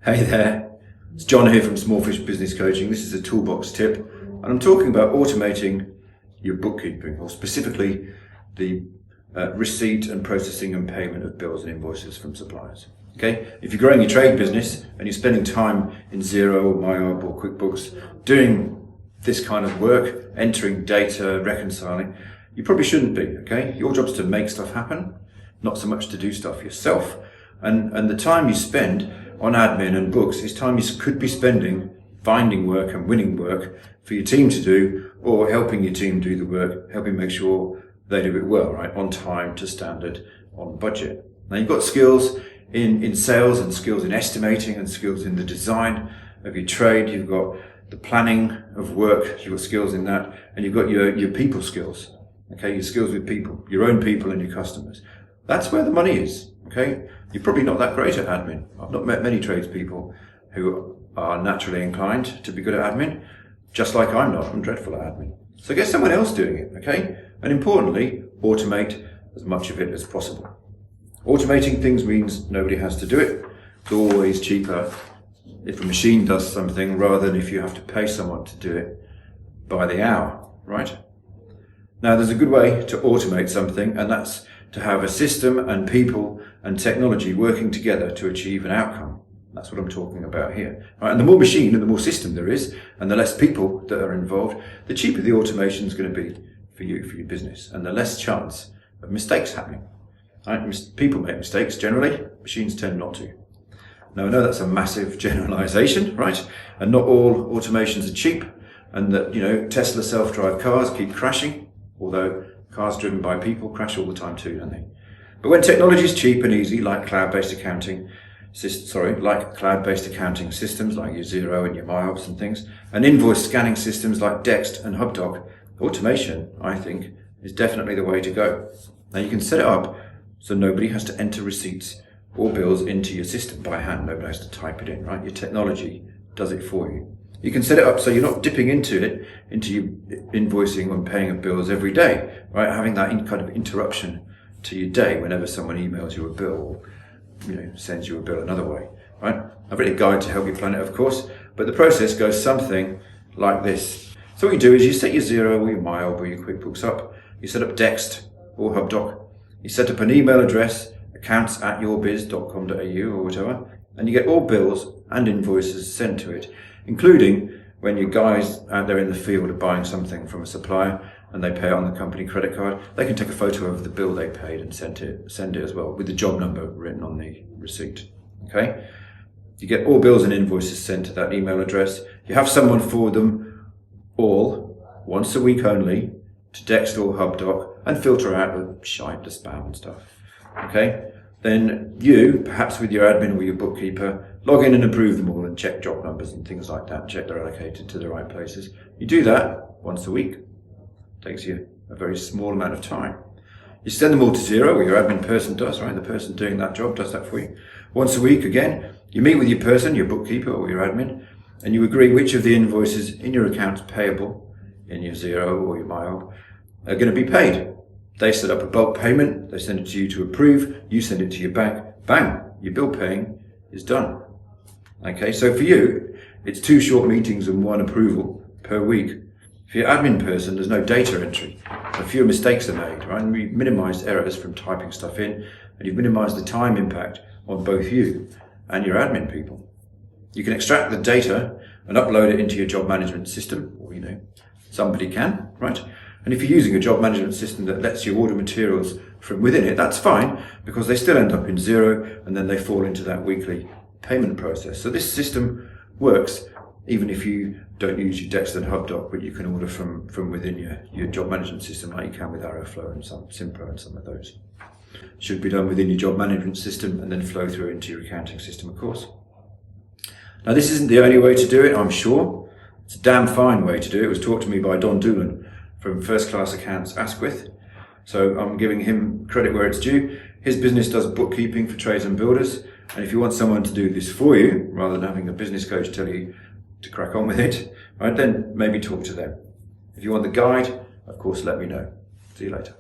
Hey there, it's John here from Smallfish Business Coaching. This is a Toolbox tip, and I'm talking about automating your bookkeeping, or specifically the receipt and processing and payment of bills and invoices from suppliers. Okay, if you're growing your trade business and you're spending time in Xero or MyOb or QuickBooks doing this kind of work, entering data, reconciling, you probably shouldn't be. Okay, your job's to make stuff happen, not so much to do stuff yourself. And the time you spend on admin and books is time you could be spending finding work and winning work for your team to do, or helping your team do the work, helping make sure they do it well, right? On time, to standard, on budget. Now you've got skills in sales and skills in estimating and skills in the design of your trade. You've got the planning of work, you've got skills in that, and you've got your people skills, okay? Your skills with people, your own people and your customers. That's where the money is, okay? You're probably not that great at admin. I've not met many tradespeople who are naturally inclined to be good at admin, just like I'm not. I'm dreadful at admin. So get someone else doing it, okay? And importantly, automate as much of it as possible. Automating things means nobody has to do it. It's always cheaper if a machine does something rather than if you have to pay someone to do it by the hour, right? Now, there's a good way to automate something, and that's to have a system and people and technology working together to achieve an outcome. That's what I'm talking about here. Right? And the more machine and the more system there is, and the less people that are involved, the cheaper the automation is going to be for you, for your business, and the less chance of mistakes happening. Right? People make mistakes generally, machines tend not to. Now, I know that's a massive generalization, right? And not all automations are cheap, and that, Tesla self-drive cars keep crashing, although cars driven by people crash all the time too, don't they? But when technology is cheap and easy, like cloud-based accounting systems like your Xero and your MyObs and things, and invoice scanning systems like Dext and HubDoc, automation, I think, is definitely the way to go. Now, you can set it up so nobody has to enter receipts or bills into your system by hand. Nobody has to type it in, right? Your technology does it for you. You can set it up so you're not dipping into your invoicing and paying of bills every day, right? Having that kind of interruption to your day whenever someone emails you a bill or sends you a bill another way, right? I've written a guide to help you plan it, of course, but the process goes something like this. So what you do is you set your Xero or your MyOb or your QuickBooks up, you set up Dext or HubDoc, you set up an email address, accounts@yourbiz.com.au or whatever, and you get all bills and invoices sent to it, including when your guys out there in the field are buying something from a supplier and they pay it on the company credit card, they can take a photo of the bill they paid and send it as well with the job number written on the receipt. Okay? You get all bills and invoices sent to that email address. You have someone forward them all once a week only to Dext or HubDoc and filter out the shite, the spam and stuff. Okay? Then you, perhaps with your admin or your bookkeeper, log in and approve them all and check job numbers and things like that, check they're allocated to the right places. You do that once a week. Takes you a very small amount of time. You send them all to Xero, or your admin person does, right? The person doing that job does that for you. Once a week again, you meet with your person, your bookkeeper or your admin, and you agree which of the invoices in your accounts payable in your Xero or your MyOb are going to be paid. They set up a bulk payment, they send it to you to approve, you send it to your bank, bang, your bill paying is done. Okay, so for you, it's 2 short meetings and 1 approval per week. For your admin person, there's no data entry, so fewer mistakes are made, right? And we've minimized errors from typing stuff in, and you've minimized the time impact on both you and your admin people. You can extract the data and upload it into your job management system, or somebody can, right? And if you're using a job management system that lets you order materials from within it, that's fine, because they still end up in Xero and then they fall into that weekly payment process. So this system works even if you don't use your Dext and HubDoc, but you can order from within your job management system like you can with Arrowflow and some Simpro and some of those. Should be done within your job management system and then flow through into your accounting system, of course. Now, this isn't the only way to do it, I'm sure. It's a damn fine way to do it. It was taught to me by Don Doolan from First Class Accounts Asquith. So I'm giving him credit where it's due. His business does bookkeeping for trades and builders. And if you want someone to do this for you, rather than having a business coach tell you to crack on with it, right, then maybe talk to them. If you want the guide, of course, let me know. See you later.